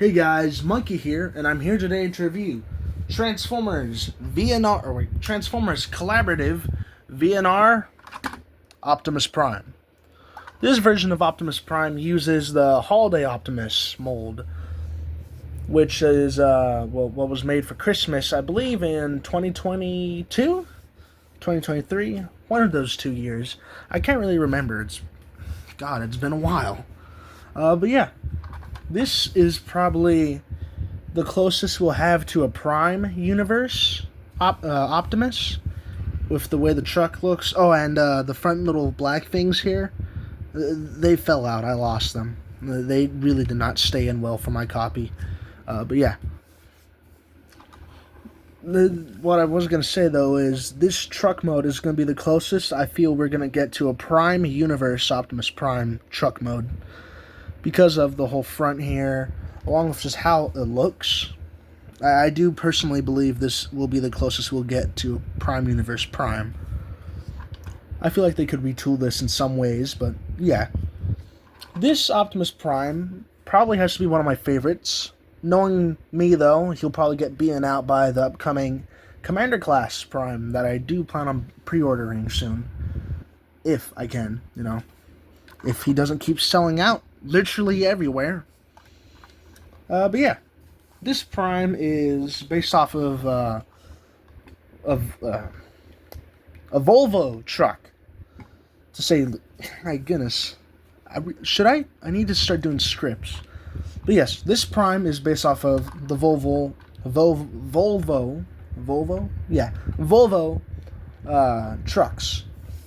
Hey guys, Monkey here, and I'm here today to review Transformers V.N.R. Transformers Collaborative V.N.R. Optimus Prime. This version of Optimus Prime uses the Holiday Optimus mold, which is what was made for Christmas, I believe, in 2022, 2023, one of those 2 years. I can't really remember. It's been a while. But yeah. This is probably the closest we'll have to a Prime universe Optimus, with the way the truck looks. Oh, and the front little black things here, they fell out. I lost them. They really did not stay in well for my copy. But yeah. What I was going to say, though, is this truck mode is going to be the closest I feel we're going to get to a Prime universe Optimus Prime truck mode, because of the whole front here, along with just how it looks. I do personally believe this will be the closest we'll get to Prime Universe Prime. I feel like they could retool this in some ways, but yeah. This Optimus Prime probably has to be one of my favorites. Knowing me, though, he'll probably get beaten out by the upcoming Commander Class Prime that I do plan on pre-ordering soon. If I can, If he doesn't keep selling out literally everywhere. But yeah, this Prime is based off of a Volvo truck. To say, my goodness, I need to start doing scripts. But yes, this Prime is based off of the Volvo trucks,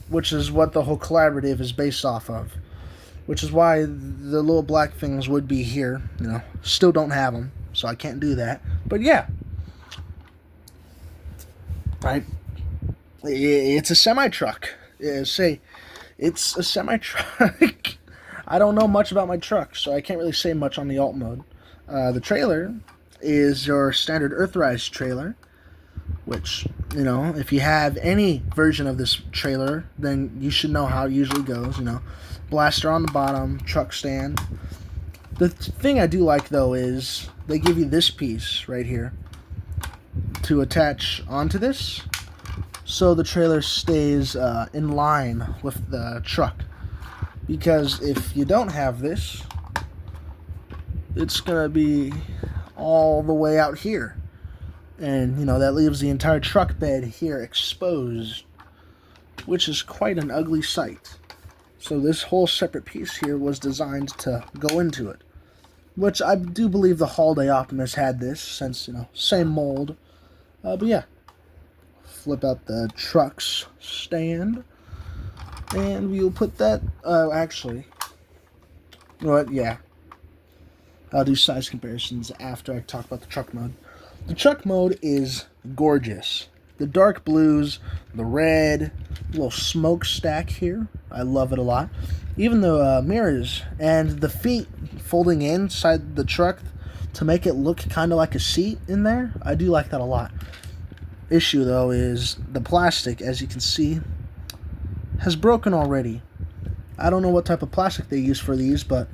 which is what the whole collaborative is based off of. Which is why the little black things would be here. Still don't have them, so I can't do that. But yeah. Right. It's a semi-truck. It's a semi-truck. I don't know much about my truck, so I can't really say much on the alt mode. The trailer is your standard Earthrise trailer, which, if you have any version of this trailer, then you should know how it usually goes, Blaster on the bottom, truck stand. The thing I do like, though, is they give you this piece right here to attach onto this, so the trailer stays in line with the truck. Because if you don't have this, it's going to be all the way out here. And, that leaves the entire truck bed here exposed, which is quite an ugly sight. So this whole separate piece here was designed to go into it, which I do believe the Holiday Optimus had this, since, same mold. But yeah, flip out the truck's stand, and we'll put that, actually, you know what, yeah. I'll do size comparisons after I talk about the truck mode. The truck mode is gorgeous. The dark blues, the red, little smokestack here. I love it a lot. Even the mirrors and the feet folding inside the truck to make it look kind of like a seat in there. I do like that a lot. Issue, though, is the plastic, as you can see, has broken already. I don't know what type of plastic they use for these, but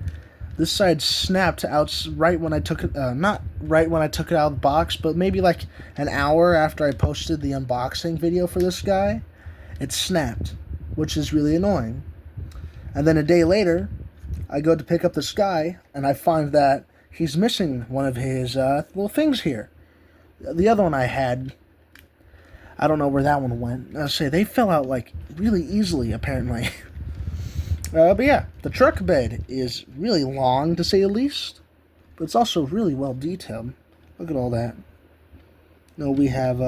this side snapped out right when I took it, not right when I took it out of the box, but maybe like an hour after I posted the unboxing video for this guy. It snapped, which is really annoying. And then a day later, I go to pick up this guy, and I find that he's missing one of his little things here. The other one I had, I don't know where that one went. I say they fell out like really easily, apparently. But yeah, the truck bed is really long, to say the least, but it's also really well detailed. Look at all that. We have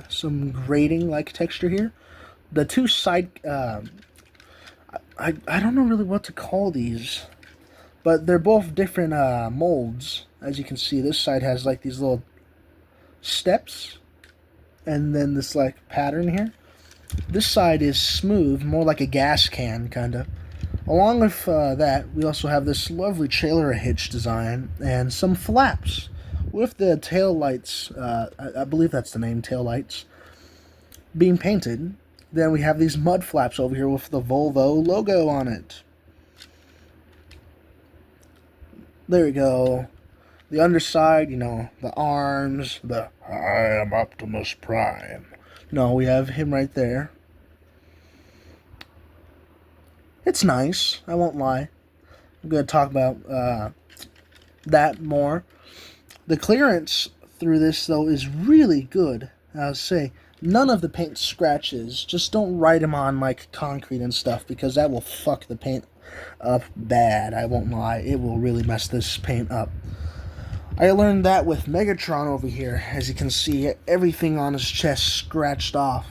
some grating-like texture here. The two side, I don't know really what to call these, but they're both different molds. As you can see, this side has like these little steps, and then this like pattern here. This side is smooth, more like a gas can, kind of. Along with that, we also have this lovely trailer hitch design and some flaps with the tail lights, I believe that's the name, tail lights, being painted. Then we have these mud flaps over here with the Volvo logo on it. There we go. The underside, you know, the arms, the I am Optimus Prime. No, we have him right there. It's nice, I won't lie. I'm going to talk about that more. The clearance through this, though, is really good. I'll say, none of the paint scratches. Just don't write them on, like, concrete and stuff, because that will fuck the paint up bad. I won't lie. It will really mess this paint up. I learned that with Megatron over here. As you can see, everything on his chest scratched off.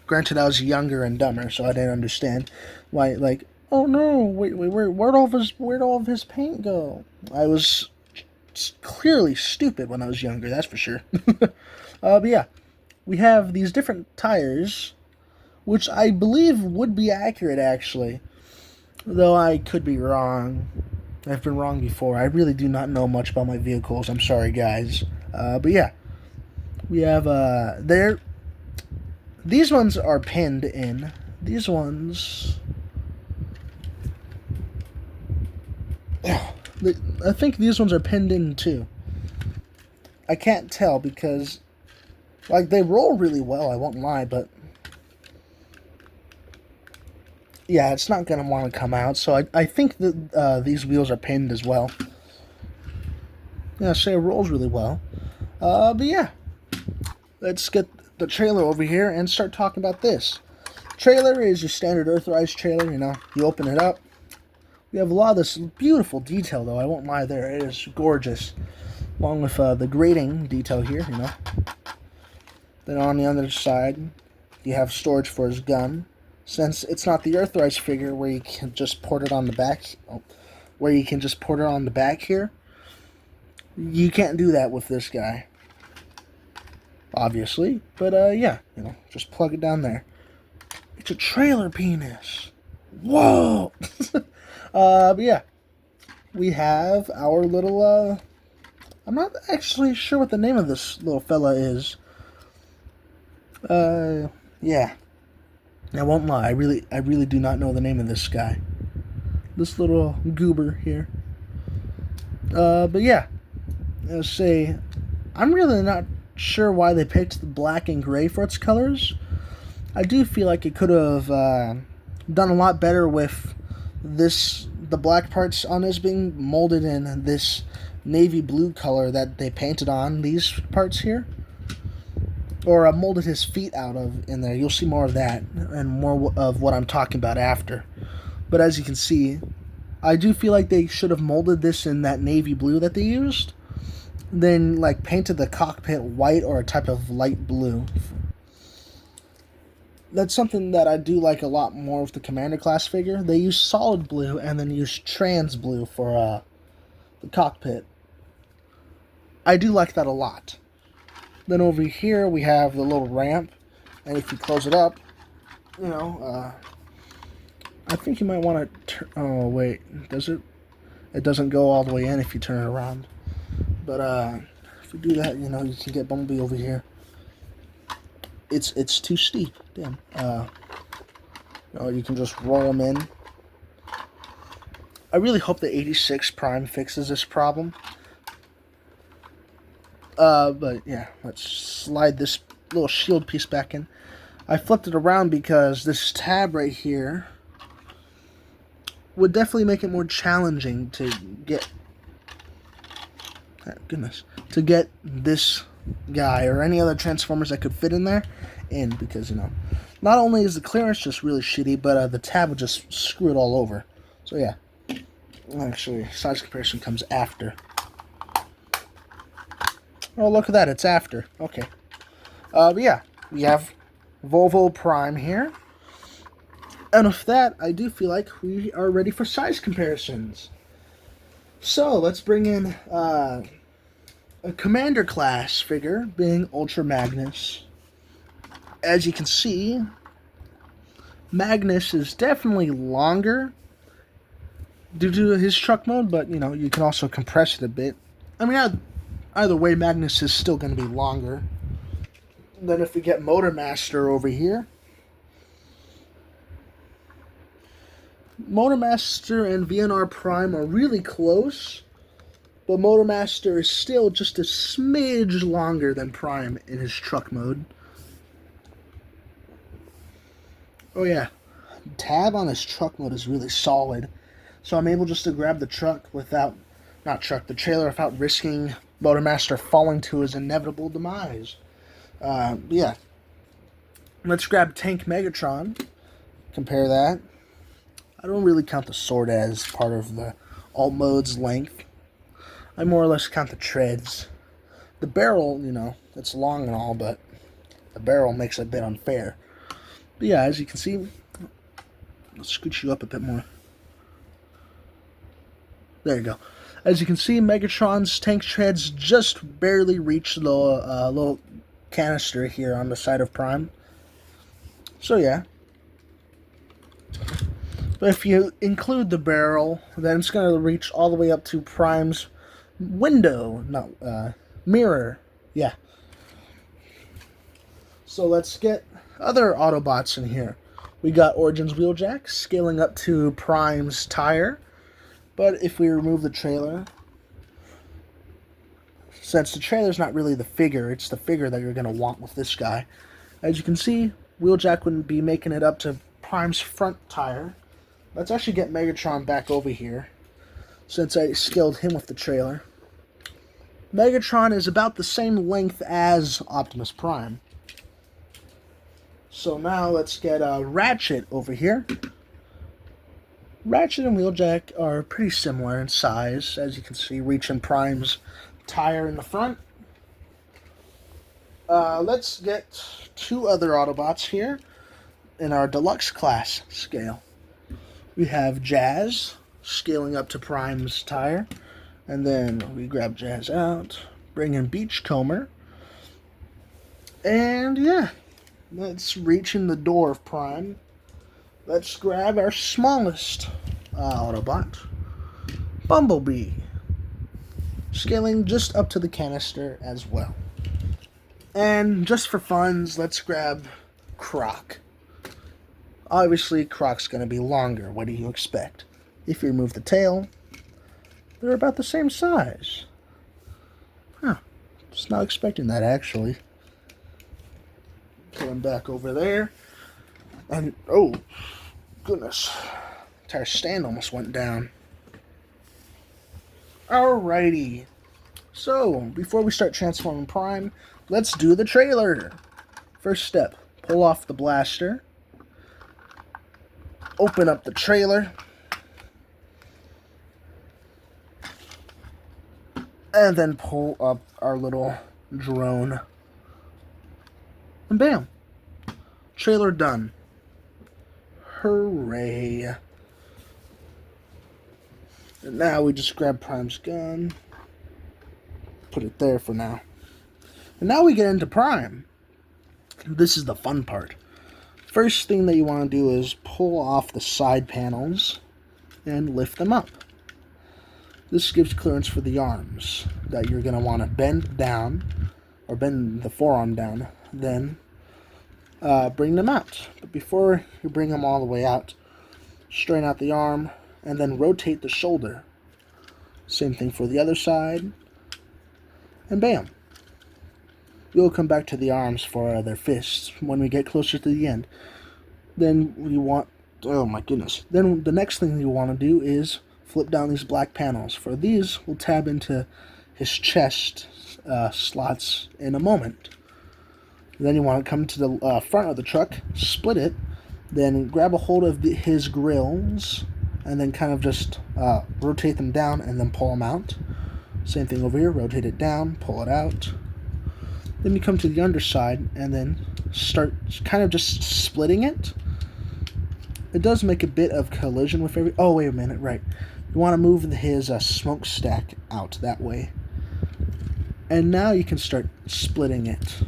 Granted, I was younger and dumber, so I didn't understand why, like, oh no, wait, where'd all of his paint go? I was clearly stupid when I was younger, that's for sure. But yeah, we have these different tires, which I believe would be accurate, actually. Though I could be wrong. I've been wrong before. I really do not know much about my vehicles. I'm sorry, guys. But yeah, we have there. These ones are pinned in. These ones, I think these ones are pinned in too. I can't tell because, like, they roll really well. I won't lie, but yeah, it's not gonna want to come out. So I think that these wheels are pinned as well. Yeah, so it rolls really well. But yeah, let's get the trailer over here and start talking about this. Trailer is your standard Earthrise trailer. You know, you open it up. We have a lot of this beautiful detail, though. I won't lie, there it is gorgeous, along with the grating detail here. You know. Then on the other side, you have storage for his gun. Since it's not the Earthrise figure where you can just port it on the back, here, you can't do that with this guy, obviously. But yeah, you know, just plug it down there. It's a trailer penis. Whoa! But yeah, we have our little. I'm not actually sure what the name of this little fella is. Yeah. I won't lie. I really do not know the name of this guy. This little goober here. But yeah, I'll say, I'm really not sure why they picked the black and gray for its colors. I do feel like it could have done a lot better with the black parts on this being molded in this navy blue color that they painted on these parts here. Or molded his feet out of in there. You'll see more of that and more of what I'm talking about after. But as you can see, I do feel like they should have molded this in that navy blue that they used. Then, like, painted the cockpit white or a type of light blue. That's something that I do like a lot more with the Commander class figure. They use solid blue and then use trans blue for the cockpit. I do like that a lot. Then over here we have the little ramp, and if you close it up, you know, I think you might want to oh wait, does it? It doesn't go all the way in if you turn it around. But if you do that, you know, you can get Bumblebee over here. It's too steep, damn. You know, you can just roll them in. I really hope the 86 Prime fixes this problem. But yeah, let's slide this little shield piece back in. I flipped it around because this tab right here would definitely make it more challenging to get, to get this guy or any other Transformers that could fit in there in, because, you know, not only is the clearance just really shitty, but the tab would just screw it all over. So yeah, actually, size comparison comes after. Oh, look at that, it's after. Okay. But yeah, we have Volvo Prime here. And with that, I do feel like we are ready for size comparisons. So, let's bring in a Commander class figure, being Ultra Magnus. As you can see, Magnus is definitely longer due to his truck mode, but, you know, you can also compress it a bit. I mean, either way, Magnus is still going to be longer. Then if we get Motormaster over here, Motormaster and V.N.R. Prime are really close. But Motormaster is still just a smidge longer than Prime in his truck mode. Oh yeah, tab on his truck mode is really solid. So I'm able just to grab the truck without, the trailer without risking Motormaster falling to his inevitable demise. Yeah. Let's grab Tank Megatron. Compare that. I don't really count the sword as part of the alt mode's length. I more or less count the treads. The barrel, it's long and all, but the barrel makes it a bit unfair. But yeah, as you can see, let's scoot you up a bit more. There you go. As you can see, Megatron's tank treads just barely reach the little canister here on the side of Prime. So yeah. But if you include the barrel, then it's going to reach all the way up to Prime's mirror. Yeah. So let's get other Autobots in here. We got Origin's Wheeljack scaling up to Prime's tire. But if we remove the trailer, since the trailer's not really the figure, it's the figure that you're going to want with this guy. As you can see, Wheeljack wouldn't be making it up to Prime's front tire. Let's actually get Megatron back over here, since I scaled him with the trailer. Megatron is about the same length as Optimus Prime. So now let's get Ratchet over here. Ratchet and Wheeljack are pretty similar in size, as you can see, reaching Prime's tire in the front. Let's get two other Autobots here in our deluxe class scale. We have Jazz scaling up to Prime's tire, and then we grab Jazz out, bring in Beachcomber, and yeah, let's reach in the door of Prime. Let's grab our smallest Autobot, Bumblebee, scaling just up to the canister as well. And just for funs, let's grab Croc. Obviously, Croc's going to be longer. What do you expect? If you remove the tail, they're about the same size. Huh. Just not expecting that, actually. Put him back over there. And, oh, goodness. The entire stand almost went down. Alrighty. So, before we start transforming Prime, let's do the trailer. First step, pull off the blaster. Open up the trailer. And then pull up our little drone. And bam. Trailer done. Hooray. And now we just grab Prime's gun. Put it there for now. And now we get into Prime. This is the fun part. First thing that you want to do is pull off the side panels and lift them up. This gives clearance for the arms that you're going to want to bend down, or bend the forearm down, then bring them out. But before you bring them all the way out, straighten out the arm and then rotate the shoulder. Same thing for the other side, and bam. We'll come back to the arms for their fists when we get closer to the end. Then we want, oh my goodness. Then the next thing you want to do is flip down these black panels. For these, we'll tab into his chest slots in a moment. Then you want to come to the front of the truck, split it, then grab a hold of his grills, and then kind of just rotate them down and then pull them out. Same thing over here, rotate it down, pull it out. Then you come to the underside and then start kind of just splitting it. It does make a bit of collision with every... Oh, wait a minute, right. You want to move his smokestack out that way. And now you can start splitting it.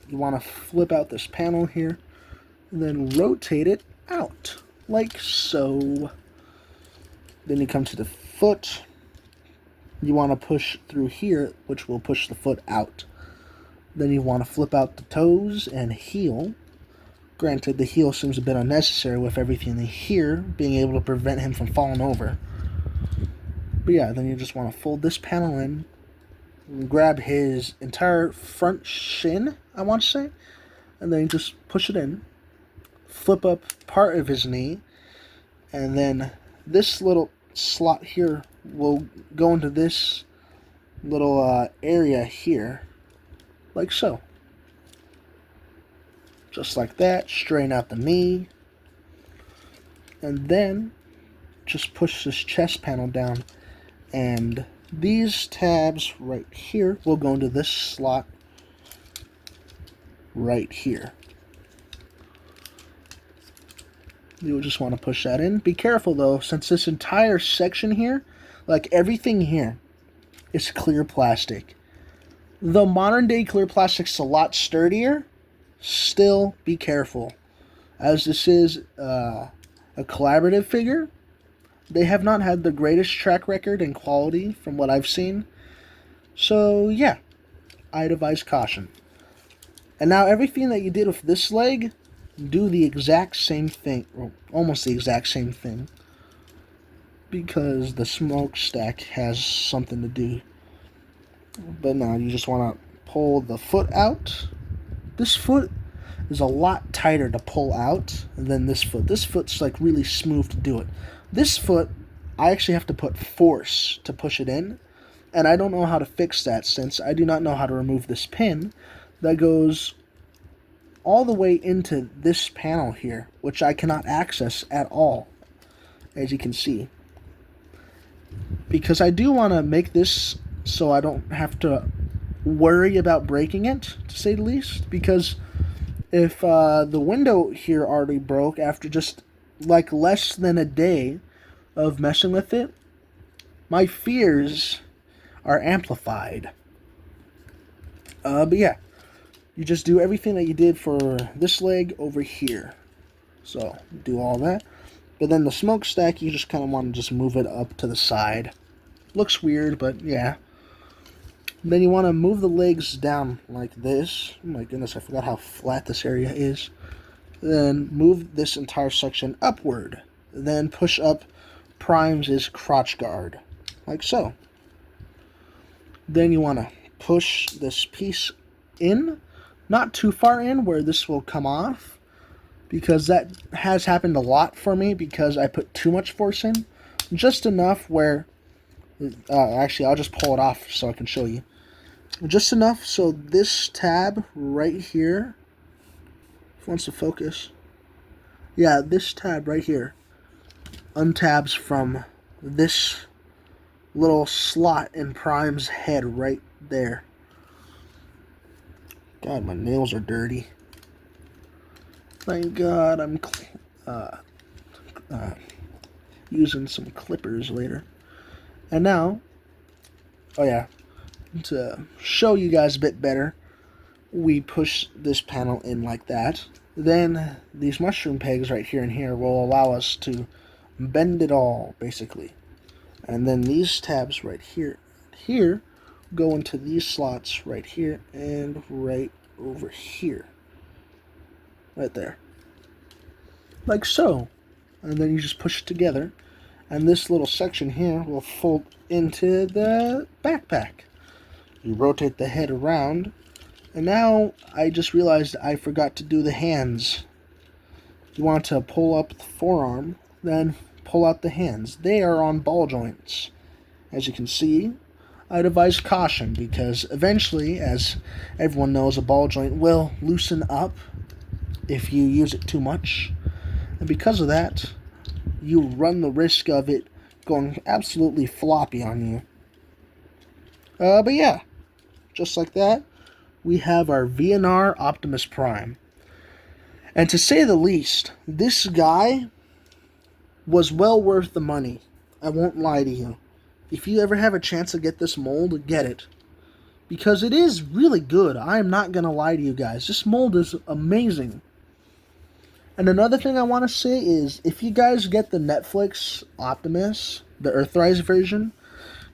You want to flip out this panel here, and then rotate it out, like so. Then you come to the foot. You want to push through here, which will push the foot out. Then you want to flip out the toes and heel. Granted, the heel seems a bit unnecessary with everything in here being able to prevent him from falling over. But yeah, then you just want to fold this panel in, grab his entire front shin, I want to say, and then you just push it in, flip up part of his knee, and then this little slot here will go into this little area here, like so. Just like that, straighten out the knee, and then just push this chest panel down, and these tabs right here will go into this slot right here. You'll just want to push that in. Be careful though, since this entire section here, like everything here, is clear plastic. The modern day clear plastic's a lot sturdier. Still be careful, as this is a collaborative figure. They have not had the greatest track record in quality from what I've seen. So yeah, I'd advise caution. And now everything that you did with this leg, do the exact same thing, or almost the exact same thing, because the smokestack has something to do. But now you just want to pull the foot out. This foot is a lot tighter to pull out than this foot. This foot's like really smooth to do it. This foot, I actually have to put force to push it in, and I don't know how to fix that since I do not know how to remove this pin that goes all the way into this panel here, which I cannot access at all, as you can see. Because I do want to make this so I don't have to worry about breaking it, to say the least, because if the window here already broke after just like less than a day of messing with it, my fears are amplified. But yeah, you just do everything that you did for this leg over here. So do all that, but then the smokestack, you just kind of want to just move it up to the side. Looks weird, but yeah. Then you want to move the legs down like this. Oh my goodness, I forgot how flat this area is. Then move this entire section upward. Then push up Prime's crotch guard, like so. Then you want to push this piece in, not too far in where this will come off, because that has happened a lot for me because I put too much force in. Just enough where, actually I'll just pull it off so I can show you. Just enough so this tab right here, if it wants to focus, yeah, this tab right here untabs from this little slot in Prime's head right there. God, my nails are dirty. Thank God I'm using some clippers later. And now, oh yeah, to show you guys a bit better, we push this panel in like that. Then these mushroom pegs right here and here will allow us to bend it all, basically. And then these tabs right here go into these slots right here and right over here. Right there. Like so. And then you just push it together. And this little section here will fold into the backpack. You rotate the head around. And now I just realized I forgot to do the hands. You want to pull up the forearm, then pull out the hands. They are on ball joints. As you can see, I'd advise caution because eventually, as everyone knows, a ball joint will loosen up if you use it too much. And because of that, you run the risk of it going absolutely floppy on you. But yeah, just like that, we have our V.N.R. Optimus Prime. And to say the least, this guy was well worth the money. I won't lie to you. If you ever have a chance to get this mold, get it. Because it is really good. I am not going to lie to you guys. This mold is amazing. And another thing I want to say is, if you guys get the Netflix Optimus, the Earthrise version,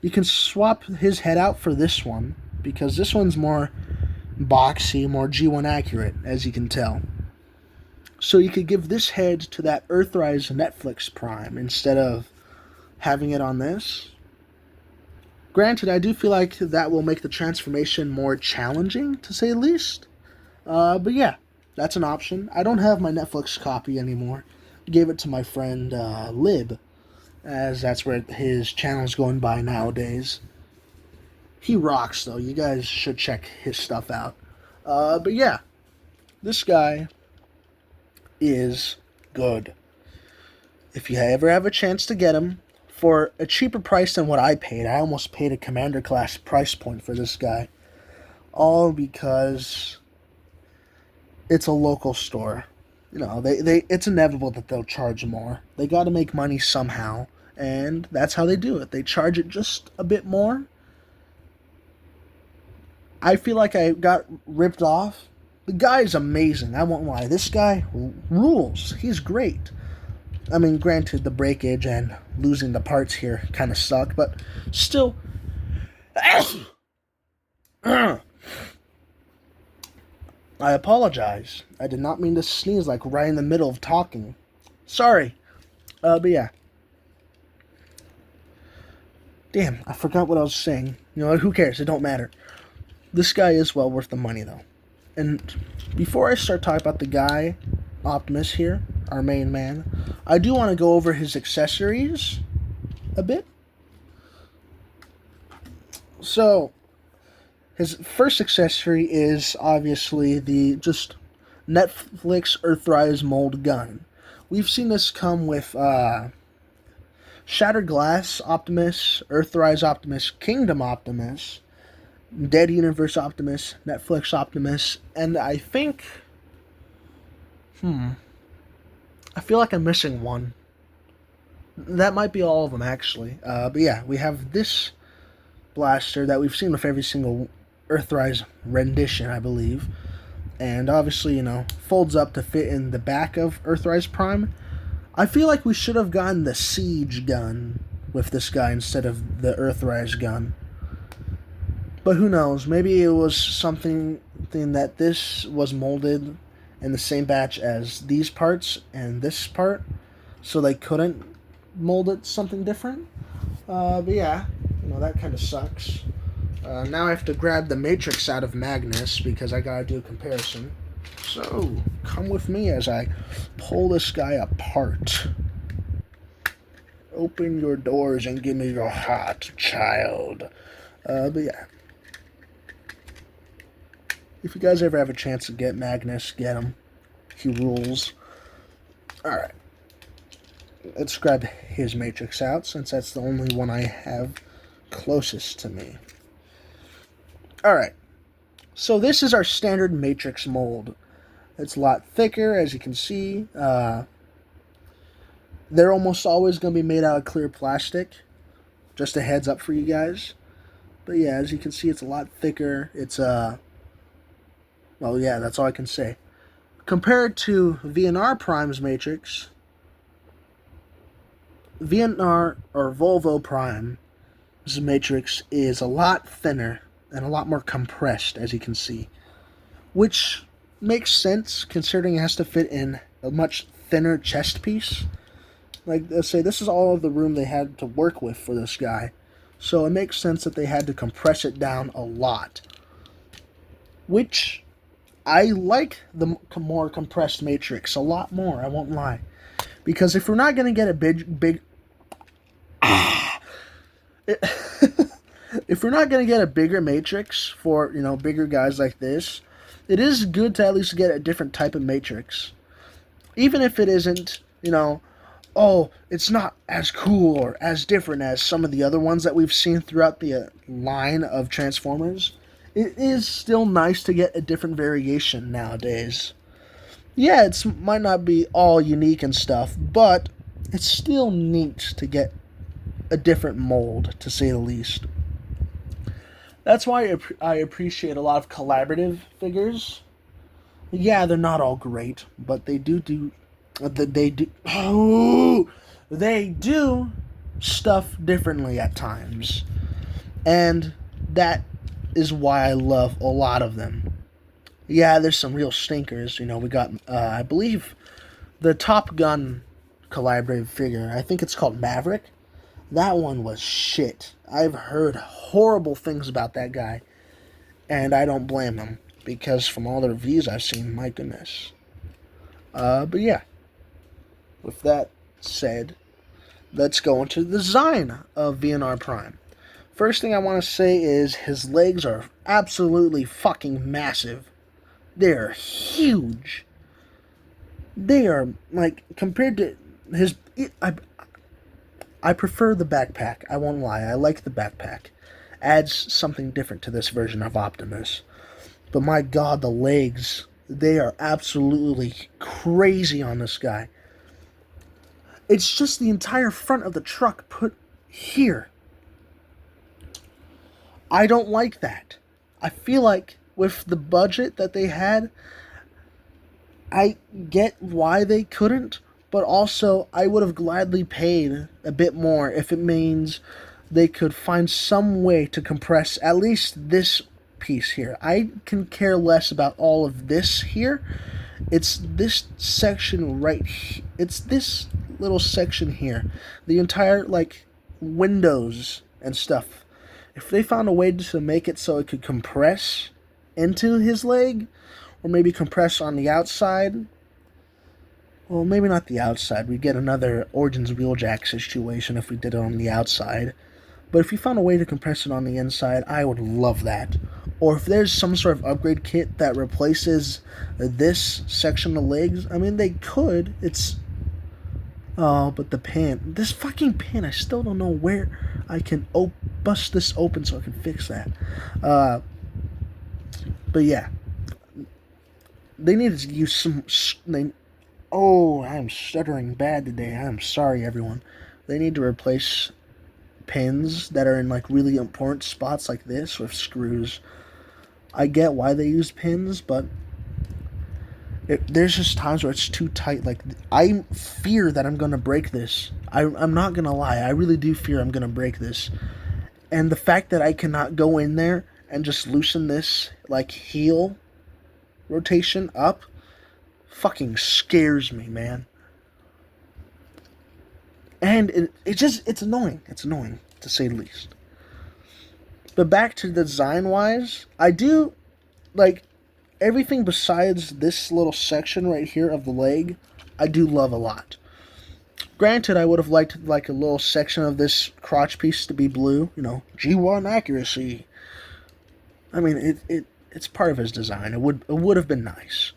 you can swap his head out for this one. Because this one's more boxy, more G1 accurate, as you can tell. So you could give this head to that Earthrise Netflix Prime instead of having it on this. Granted, I do feel like that will make the transformation more challenging, to say the least. But yeah, that's an option. I don't have my Netflix copy anymore. Gave it to my friend Lib, as that's where his channel's going by nowadays. He rocks, though. You guys should check his stuff out. But yeah, this guy is good. If you ever have a chance to get him for a cheaper price than what I paid, I almost paid a commander class price point for this guy. All because it's a local store. You know, it's inevitable that they'll charge more. They got to make money somehow, and that's how they do it. They charge it just a bit more. I feel like I got ripped off. The guy is amazing, I won't lie. This guy rules. He's great. I mean, granted, the breakage and losing the parts here kind of suck, but still... I apologize. I did not mean to sneeze like right in the middle of talking. Sorry. But yeah. Damn, I forgot what I was saying. You know, who cares? It don't matter. This guy is well worth the money, though. And before I start talking about the guy, Optimus here, our main man, I do want to go over his accessories a bit. So, his first accessory is obviously the just Netflix Earthrise mold gun. We've seen this come with Shattered Glass Optimus, Earthrise Optimus, Kingdom Optimus, Dead Universe Optimus, Netflix Optimus, and I think... I feel like I'm missing one. That might be all of them, actually. But yeah, we have this blaster that we've seen with every single Earthrise rendition, I believe. And obviously, you know, folds up to fit in the back of Earthrise Prime. I feel like we should have gotten the Siege gun with this guy instead of the Earthrise gun. But who knows? Maybe it was something that this was molded in the same batch as these parts and this part, so they couldn't mold it something different. But yeah, you know, that kind of sucks. Now I have to grab the Matrix out of Magnus because I gotta do a comparison. So, come with me as I pull this guy apart. Open your doors and give me your heart, child. But yeah. If you guys ever have a chance to get Magnus, get him. He rules. Alright. Let's grab his Matrix out, since that's the only one I have closest to me. Alright. So this is our standard Matrix mold. It's a lot thicker, as you can see. They're almost always going to be made out of clear plastic. Just a heads up for you guys. But yeah, as you can see, it's a lot thicker. It's well, yeah, that's all I can say. Compared to V.N.R. Prime's Matrix, V.N.R. or Volvo Prime's Matrix is a lot thinner and a lot more compressed, as you can see. Which makes sense, considering it has to fit in a much thinner chest piece. Like, let's say, this is all of the room they had to work with for this guy. So it makes sense that they had to compress it down a lot. Which... I like the more compressed Matrix a lot more, I won't lie. Because if we're not going to get a if we're not going to get a bigger Matrix for, you know, bigger guys like this, it is good to at least get a different type of Matrix. Even if it isn't, you know, oh, it's not as cool or as different as some of the other ones that we've seen throughout the line of Transformers. It is still nice to get a different variation nowadays. Yeah, it might not be all unique and stuff, but it's still neat to get a different mold, to say the least. That's why I appreciate a lot of collaborative figures. Yeah, they're not all great, but they do stuff differently at times. And that is why I love a lot of them. Yeah, there's some real stinkers. You know, we got, I believe, the Top Gun collaborative figure. I think it's called Maverick. That one was shit. I've heard horrible things about that guy, and I don't blame him, because from all the reviews I've seen, my goodness. But yeah, with that said, let's go into the design of V.N.R. Prime. First thing I want to say is his legs are absolutely fucking massive. They're huge. They are, like, compared to his... I prefer the backpack. I won't lie. I like the backpack. Adds something different to this version of Optimus. But my god, the legs, they are absolutely crazy on this guy. It's just the entire front of the truck put here. I don't like that. I feel like with the budget that they had, I get why they couldn't, but also I would have gladly paid a bit more if it means they could find some way to compress at least this piece here. I can care less about all of this here. It's this section right here. It's this little section here. The entire, like, windows and stuff. If they found a way to make it so it could compress into his leg, or maybe compress on the outside. Well, maybe not the outside. We'd get another Origins Wheeljack situation if we did it on the outside. But if you found a way to compress it on the inside, I would love that. Or if there's some sort of upgrade kit that replaces this section of legs, I mean, they could. It's... Oh, but the pin. This fucking pin, I still don't know where I can bust this open so I can fix that. But yeah. They need to use some... Oh, I'm stuttering bad today. I'm sorry, everyone. They need to replace pins that are in, like, really important spots like this with screws. I get why they use pins, but there's just times where it's too tight. Like, I fear that I'm going to break this. I'm not going to lie. I really do fear I'm going to break this. And the fact that I cannot go in there and just loosen this, like, heel rotation up fucking scares me, man. And it's annoying. It's annoying, to say the least. But back to design-wise, I do, like, everything besides this little section right here of the leg, I do love a lot. Granted, I would have liked, like, a little section of this crotch piece to be blue. You know, G1 accuracy. I mean, it's part of his design. It would have been nice.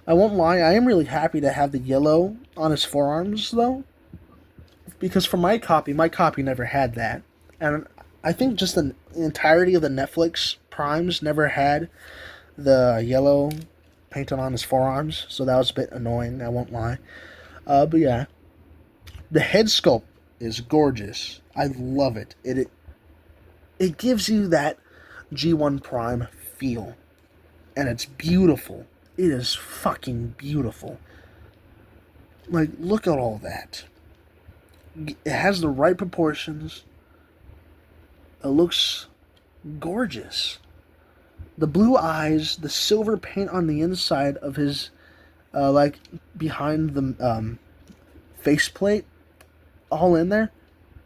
I won't lie, I am really happy to have the yellow on his forearms, though. Because for my copy never had that. And I think just the entirety of the Netflix Primes never had the yellow painted on his forearms. So that was a bit annoying, I won't lie. But yeah. The head sculpt is gorgeous. I love it. It gives you that G1 Prime feel. And it's beautiful. It is fucking beautiful. Like, look at all that. It has the right proportions. It looks gorgeous. The blue eyes, the silver paint on the inside of his, like, behind the faceplate, all in there.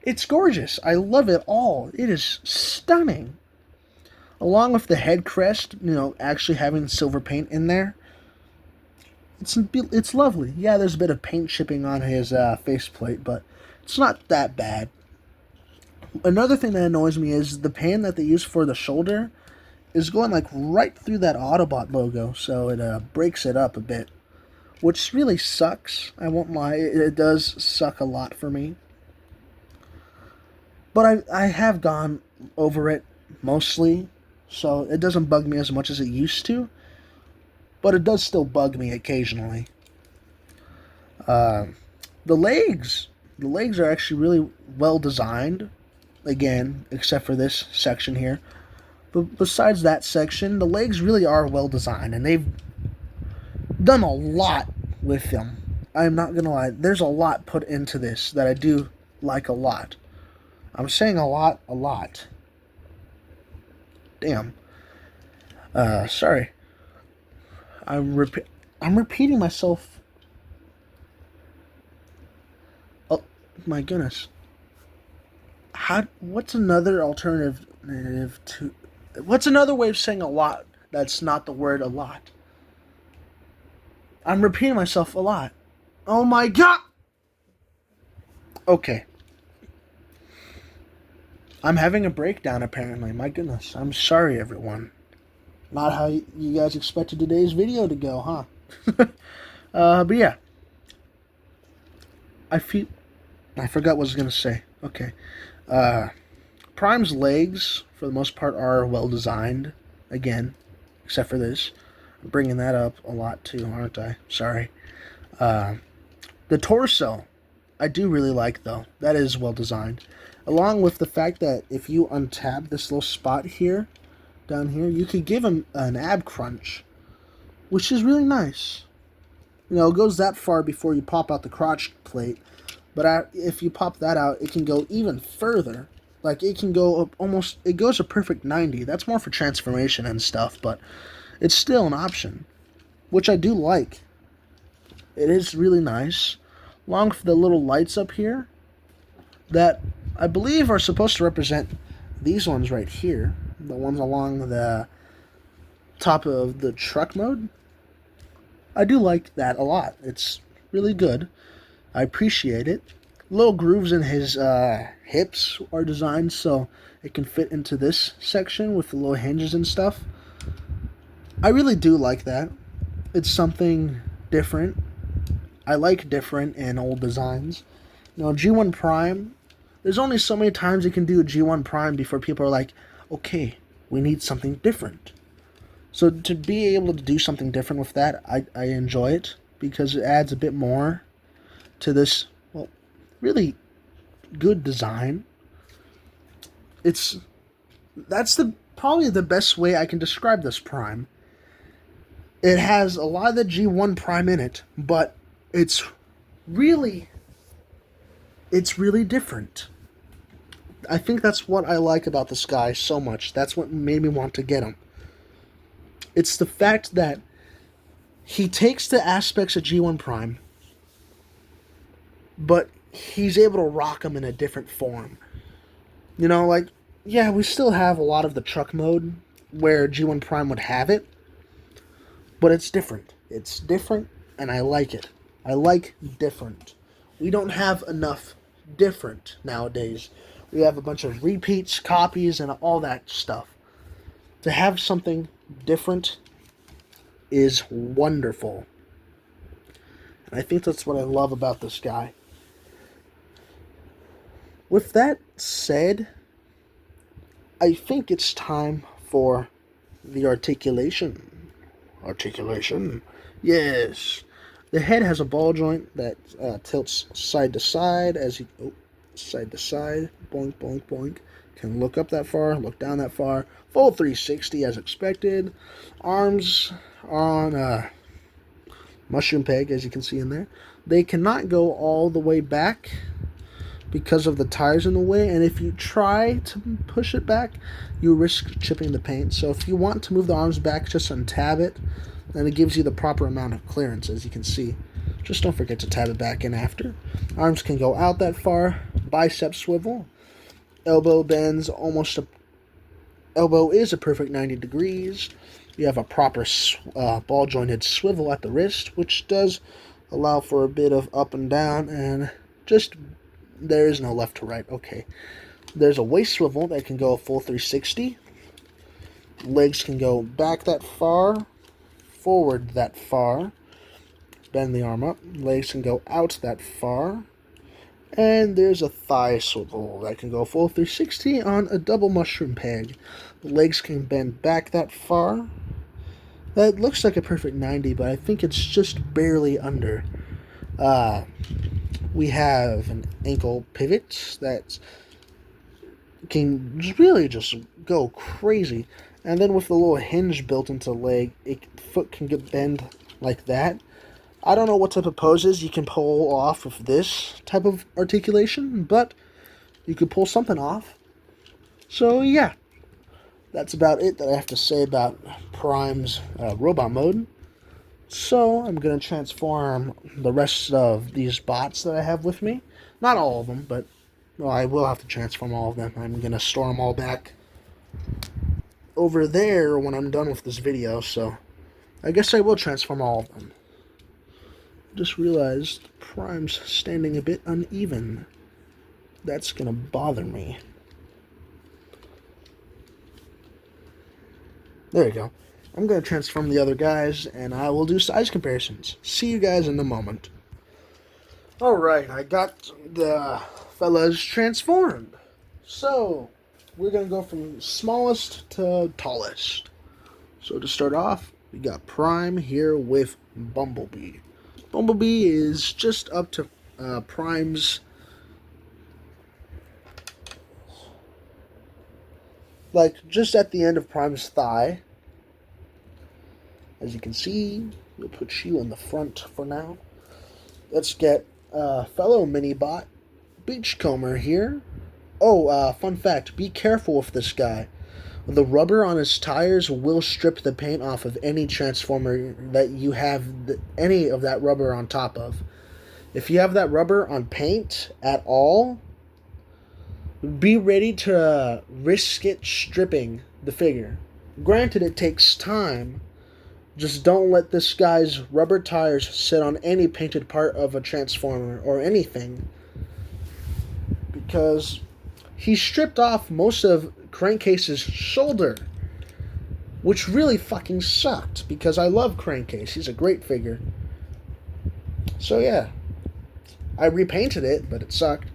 It's gorgeous. I love it all. It is stunning. Along with the head crest, you know, actually having silver paint in there. It's lovely. Yeah, there's a bit of paint chipping on his faceplate, but it's not that bad. Another thing that annoys me is the pan that they use for the shoulder is going, like, right through that Autobot logo, so it breaks it up a bit, which really sucks. I won't lie, it does suck a lot for me. But I have gone over it mostly, so it doesn't bug me as much as it used to. But it does still bug me occasionally. The legs. The legs are actually really well designed. Again, except for this section here. But besides that section, the legs really are well designed. And they've done a lot with them. I'm not going to lie. There's a lot put into this that I do like a lot. I'm saying a lot. Damn. Sorry. I'm repeating myself. Oh, my goodness. What's another alternative to? What's another way of saying a lot that's not the word a lot? I'm repeating myself a lot. Oh my god! Okay. I'm having a breakdown apparently. My goodness. I'm sorry, everyone. Not how you guys expected today's video to go, huh? But yeah. I forgot what I was going to say. Okay. Prime's legs, for the most part, are well designed. Again, except for this. I'm bringing that up a lot too, aren't I? Sorry. The torso, I do really like, though. That is well designed. Along with the fact that if you untab this little spot here, down here, you could give him an ab crunch, which is really nice. You know, it goes that far before you pop out the crotch plate, but if you pop that out, it can go even further. Like, it can go up almost, it goes a perfect 90. That's more for transformation and stuff, but it's still an option, which I do like. It is really nice. Along with the little lights up here that I believe are supposed to represent these ones right here, the ones along the top of the truck mode. I do like that a lot. It's really good. I appreciate it. Little grooves in his hips are designed so it can fit into this section with the little hinges and stuff. I really do like that. It's something different. I like different and old designs. You know, G1 Prime, there's only so many times you can do a G1 Prime before people are like, okay, we need something different. So to be able to do something different with that, I enjoy it because it adds a bit more to this, well, really good design. That's probably the best way I can describe this Prime. It has a lot of the G1 Prime in it, but it's really different. I think that's what I like about this guy so much. That's what made me want to get him. It's the fact that he takes the aspects of G1 Prime, but he's able to rock them in a different form. You know, like, yeah, we still have a lot of the truck mode where G1 Prime would have it, but it's different. It's different, and I like it. I like different. We don't have enough different nowadays. We have a bunch of repeats, copies, and all that stuff. To have something different is wonderful. And I think that's what I love about this guy. With that said, I think it's time for the articulation. Articulation? Yes. The head has a ball joint that tilts side to side as he... Oh, side to side. Boink, boink, boink. Can look up that far, look down that far. Full 360 as expected. Arms are on a mushroom peg, as you can see in there. They cannot go all the way back because of the tires in the way, and if you try to push it back, you risk chipping the paint. So if you want to move the arms back, just untab it, and it gives you the proper amount of clearance, as you can see. Just don't forget to tab it back in after. Arms can go out that far. Bicep swivel. Elbow bends almost elbow is a perfect 90 degrees. You have a proper ball jointed swivel at the wrist, which does allow for a bit of up and down, and just there is no left to right. Okay. There's a waist swivel that can go a full 360. Legs can go back that far, forward that far. Bend the arm up. Legs can go out that far. And there's a thigh swivel that can go full 360 on a double mushroom peg. The legs can bend back that far. That looks like a perfect 90, but I think it's just barely under. We have an ankle pivot that can really just go crazy. And then with the little hinge built into the leg, foot can get bent like that. I don't know what type of poses you can pull off with this type of articulation, but you could pull something off. So yeah, that's about it that I have to say about Prime's robot mode. So I'm going to transform the rest of these bots that I have with me. Not all of them, but Well, I will have to transform all of them. I'm going to store them all back over there when I'm done with this video, so I guess I will transform all of them. Just realized Prime's standing a bit uneven. That's going to bother me. There you go. I'm going to transform the other guys, and I will do size comparisons. See you guys in a moment. Alright, I got the fellas transformed. So, we're going to go from smallest to tallest. So to start off, we got Prime here with Bumblebee. Bumblebee is just up to Prime's... like, just at the end of Prime's thigh. As you can see, we'll put you in the front for now. Let's get fellow Minibot Beachcomber here. Oh, fun fact, be careful with this guy. The rubber on his tires will strip the paint off of any Transformer that you have any of that rubber on top of. If you have that rubber on paint at all, be ready to risk it stripping the figure. Granted, it takes time. Just don't let this guy's rubber tires sit on any painted part of a Transformer or anything, because he stripped off most of Crankcase's shoulder, which really fucking sucked, because I love Crankcase. He's a great figure. So yeah, I repainted it, but it sucked.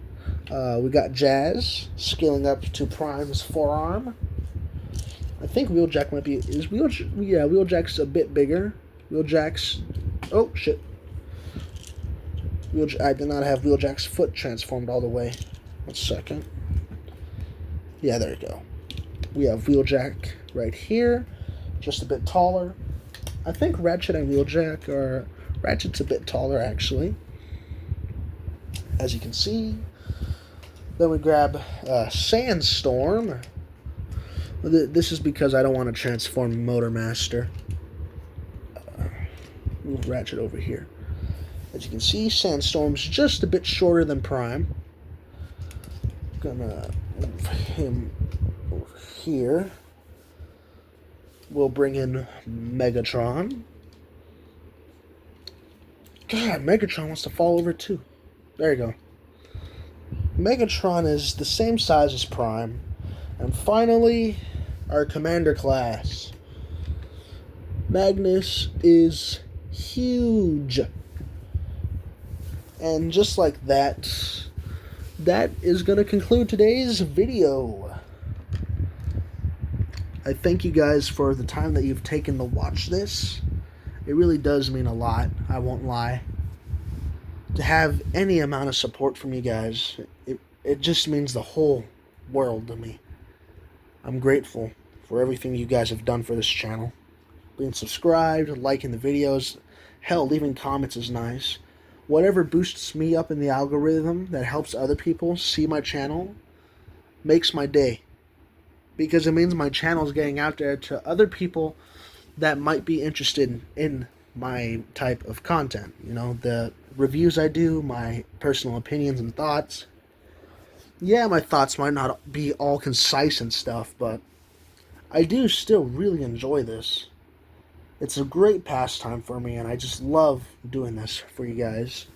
We got Jazz scaling up to Prime's forearm. I think Wheeljack might be... Wheeljack's a bit bigger. Wheeljack's... Oh, shit. I did not have Wheeljack's foot transformed all the way. 1 second. Yeah, there you go. We have Wheeljack right here. Just a bit taller. I think Ratchet and Wheeljack are... Ratchet's a bit taller, actually. As you can see. Then we grab Sandstorm. This is because I don't want to transform Motormaster. Move Ratchet over here. As you can see, Sandstorm's just a bit shorter than Prime. Gonna move him over here. We'll bring in Megatron. God, Megatron wants to fall over too. There you go. Megatron is the same size as Prime. And finally, our Commander class. Magnus is huge. And just like that, that is going to conclude today's video. I thank you guys for the time that you've taken to watch this. It really does mean a lot, I won't lie. To have any amount of support from you guys, it just means the whole world to me. I'm grateful for everything you guys have done for this channel. Being subscribed, liking the videos, hell, leaving comments is nice. Whatever boosts me up in the algorithm that helps other people see my channel makes my day. Because it means my channel is getting out there to other people that might be interested in my type of content. You know, the reviews I do, my personal opinions and thoughts. Yeah, my thoughts might not be all concise and stuff, but I do still really enjoy this. It's a great pastime for me, and I just love doing this for you guys.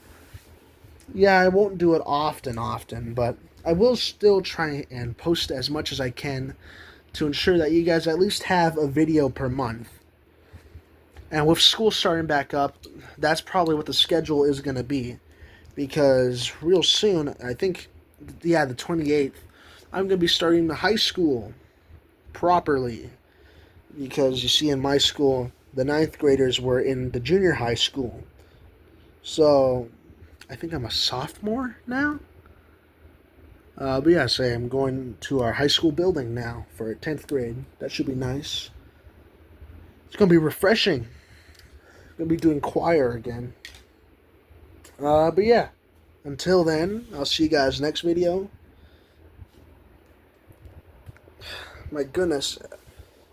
Yeah, I won't do it often, but I will still try and post as much as I can to ensure that you guys at least have a video per month. And with school starting back up, that's probably what the schedule is going to be. Because real soon, I think, yeah, the 28th, I'm going to be starting the high school properly. Because you see, in my school, the 9th graders were in the junior high school. So, I think I'm a sophomore now? But yeah, say I'm going to our high school building now for 10th grade. That should be nice. It's going to be refreshing. I'm going to be doing choir again. But yeah, until then, I'll see you guys next video. My goodness,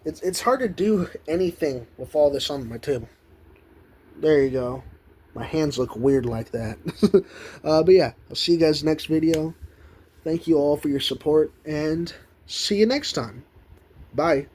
it's hard to do anything with all this on my table. There you go. My hands look weird like that. But yeah, I'll see you guys next video. Thank you all for your support, and see you next time. Bye.